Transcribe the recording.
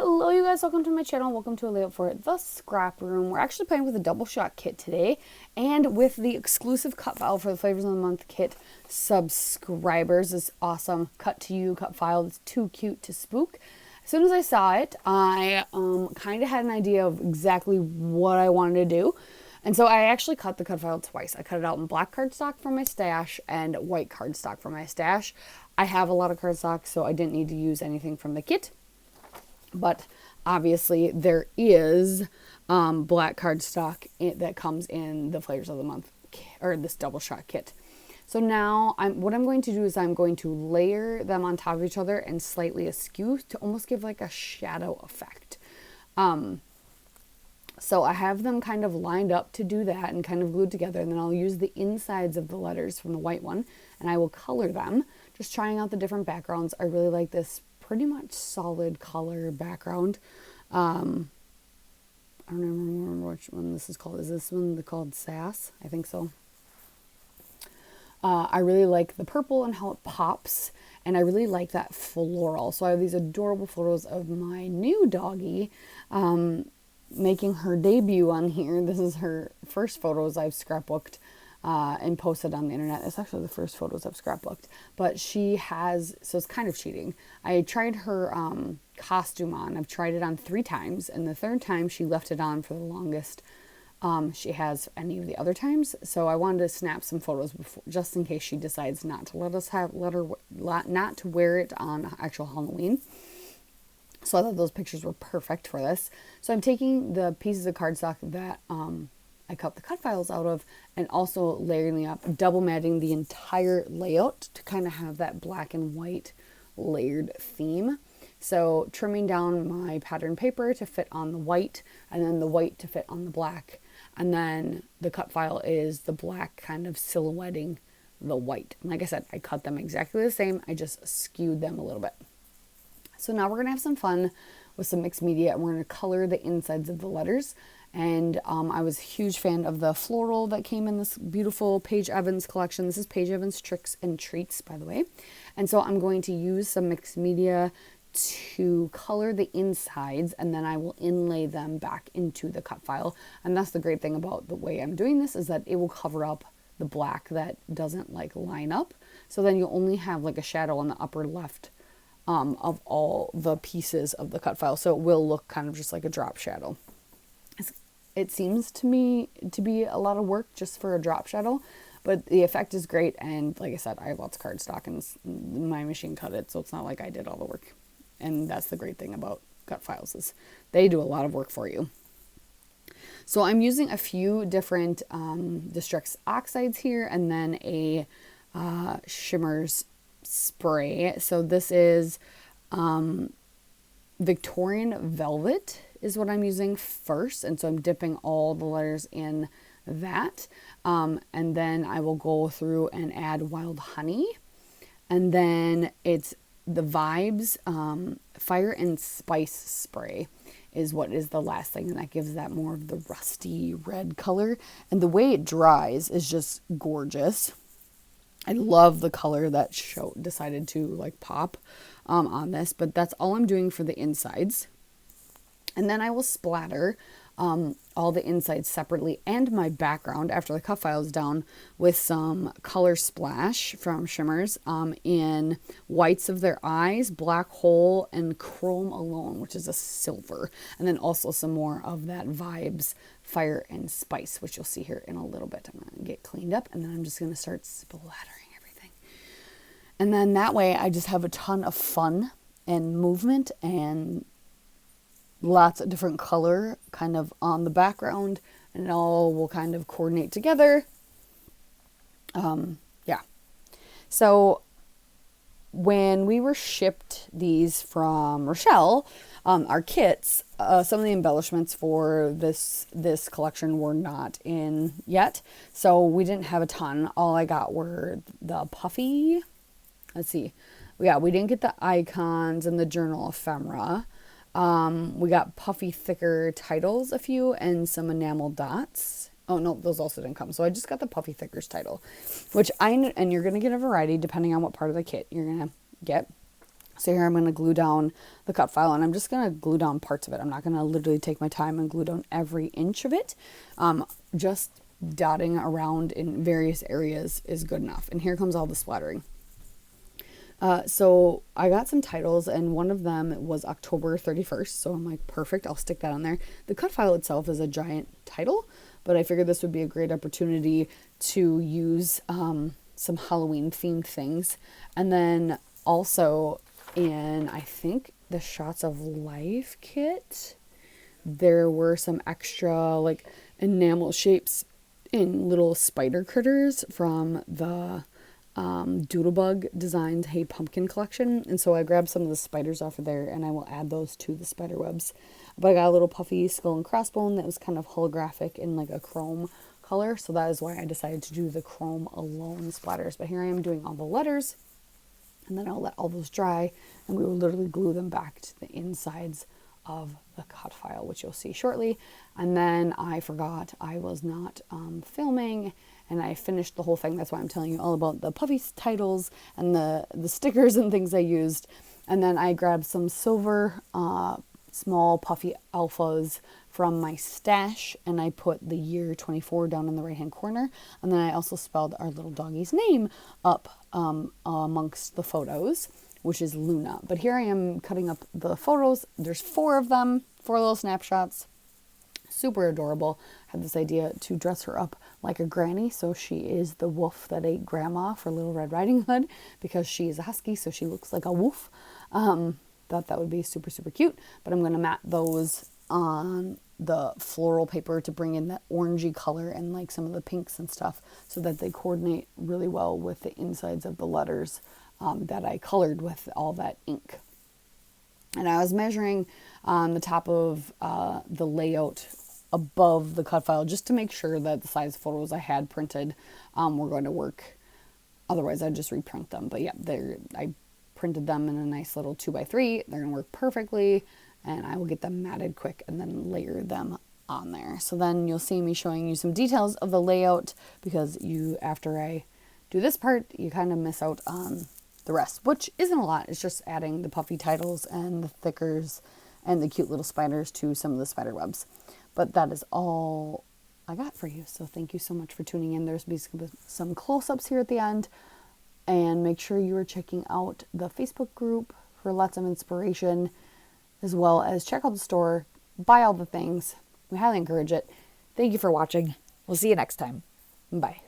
Hello you guys, welcome to my channel, welcome to a layout for the scrap room. We're actually playing with a double shot kit today and with the exclusive cut file for the Flavors of the Month kit subscribers. This awesome cut to you cut file that's too cute to spook. As soon as I saw it, I kind of had an idea of exactly what I wanted to do. And so I actually cut the cut file twice. I cut it out in black cardstock from my stash and white cardstock from my stash. I have a lot of cardstock, so I didn't need to use anything from the kit. But obviously there is black cardstock that comes in the Flavors of the Month, or this double shot kit. So now what I'm going to do is I'm going to layer them on top of each other and slightly askew to almost give like a shadow effect. So I have them kind of lined up to do that and kind of glued together, and then I'll use the insides of the letters from the white one and I will color them, just trying out the different backgrounds. I really like this pretty much solid color background. I don't remember which one this is called. Is this one called Sass? I think so. I really like the purple and how it pops, and I really like that floral. So I have these adorable photos of my new doggie making her debut on here. This is her first photos I've scrapbooked and posted on the internet. It's actually the first photos I've scrapbooked, but she has, so it's kind of cheating. I tried her costume on. I've tried it on 3 times, and the 3rd time she left it on for the longest she has any of the other times. So I wanted to snap some photos before, just in case she decides not to not to wear it on actual Halloween. So I thought those pictures were perfect for this. So I'm taking the pieces of cardstock that I cut the cut files out of and also layering up, double matting the entire layout to kind of have that black and white layered theme. So trimming down my pattern paper to fit on the white, and then the white to fit on the black. And then the cut file is the black kind of silhouetting the white. And like I said, I cut them exactly the same. I just skewed them a little bit. So now we're going to have some fun with some mixed media, and we're going to color the insides of the letters. And I was a huge fan of the floral that came in this beautiful Paige Evans collection. This is Paige Evans Tricks and Treats, by the way. And so I'm going to use some mixed media to color the insides, and then I will inlay them back into the cut file. And that's the great thing about the way I'm doing this, is that it will cover up the black that doesn't like line up. So then you'll only have like a shadow on the upper left of all the pieces of the cut file. So it will look kind of just like a drop shadow. It seems to me to be a lot of work just for a drop shadow, but the effect is great. And like I said, I have lots of cardstock and my machine cut it, so it's not like I did all the work. And that's the great thing about cut files, is they do a lot of work for you. So I'm using a few different Distress Oxides here, and then a Shimmers spray. So this is Victorian Velvet is what I'm using first, and so I'm dipping all the letters in that, and then I will go through and add Wild Honey, and then it's the Vibes Fire and Spice spray is what is the last thing, and that gives that more of the rusty red color, and the way it dries is just gorgeous. I love the color that decided to like pop on this, but that's all I'm doing for the insides. And then I will splatter all the insides separately and my background after the cut file is down with some Color Splash from Shimmers in whites of their eyes, Black Hole, and Chrome Alone, which is a silver. And then also some more of that Vibes Fire and Spice, which you'll see here in a little bit. I'm going to get cleaned up, and then I'm just going to start splattering everything. And then that way I just have a ton of fun and movement and lots of different color kind of on the background, and it all will kind of coordinate together. Yeah. So when we were shipped these from Rochelle, our kits, some of the embellishments for this collection were not in yet, so we didn't have a ton. All I got were the puffy, let's see, we didn't get the icons and the journal ephemera. We got puffy, thicker titles, a few, and some enamel dots. Oh, no, those also didn't come. So I just got the puffy, thickers title, and you're going to get a variety depending on what part of the kit you're going to get. So here I'm going to glue down the cut file, and I'm just going to glue down parts of it. I'm not going to literally take my time and glue down every inch of it. Just dotting around in various areas is good enough. And here comes all the splattering. So I got some titles, and one of them was October 31st. So I'm like, perfect, I'll stick that on there. The cut file itself is a giant title, but I figured this would be a great opportunity to use some Halloween themed things. And then also in, I think, the Shots of Life kit, there were some extra like enamel shapes in little spider critters from the Doodlebug Designs Hey Pumpkin collection. And so I grabbed some of the spiders off of there, and I will add those to the spider webs. But I got a little puffy skull and crossbone that was kind of holographic in like a chrome color. So that is why I decided to do the chrome alone splatters. But here I am doing all the letters, and then I'll let all those dry, and we will literally glue them back to the insides of the cut file, which you'll see shortly. And then I forgot I was not filming, and I finished the whole thing. That's why I'm telling you all about the puffy titles and the stickers and things I used. And then I grabbed some silver small puffy alphas from my stash, and I put the year 24 down in the right hand corner. And then I also spelled our little doggy's name up amongst the photos, which is Luna. But here I am cutting up the photos. There's 4 of them, 4 little snapshots. Super adorable. Had this idea to dress her up like a granny, so she is the wolf that ate grandma for Little Red Riding Hood, because she is a husky, so she looks like a wolf. Thought that would be super, super cute. But I'm going to mat those on the floral paper to bring in that orangey color and like some of the pinks and stuff, so that they coordinate really well with the insides of the letters that I colored with all that ink. And I was measuring on the top of the layout above the cut file just to make sure that the size photos I had printed were going to work. Otherwise, I'd just reprint them. But yeah, I printed them in a nice little 2x3. They're going to work perfectly, and I will get them matted quick and then layer them on there. So then you'll see me showing you some details of the layout, because after I do this part, you kind of miss out on the rest, which isn't a lot. It's just adding the puffy titles and the thickers and the cute little spiders to some of the spider webs. But that is all I got for you. So thank you so much for tuning in. There's basically some close-ups here at the end. And make sure you are checking out the Facebook group for lots of inspiration, as well as check out the store, buy all the things. We highly encourage it. Thank you for watching. We'll see you next time. Bye.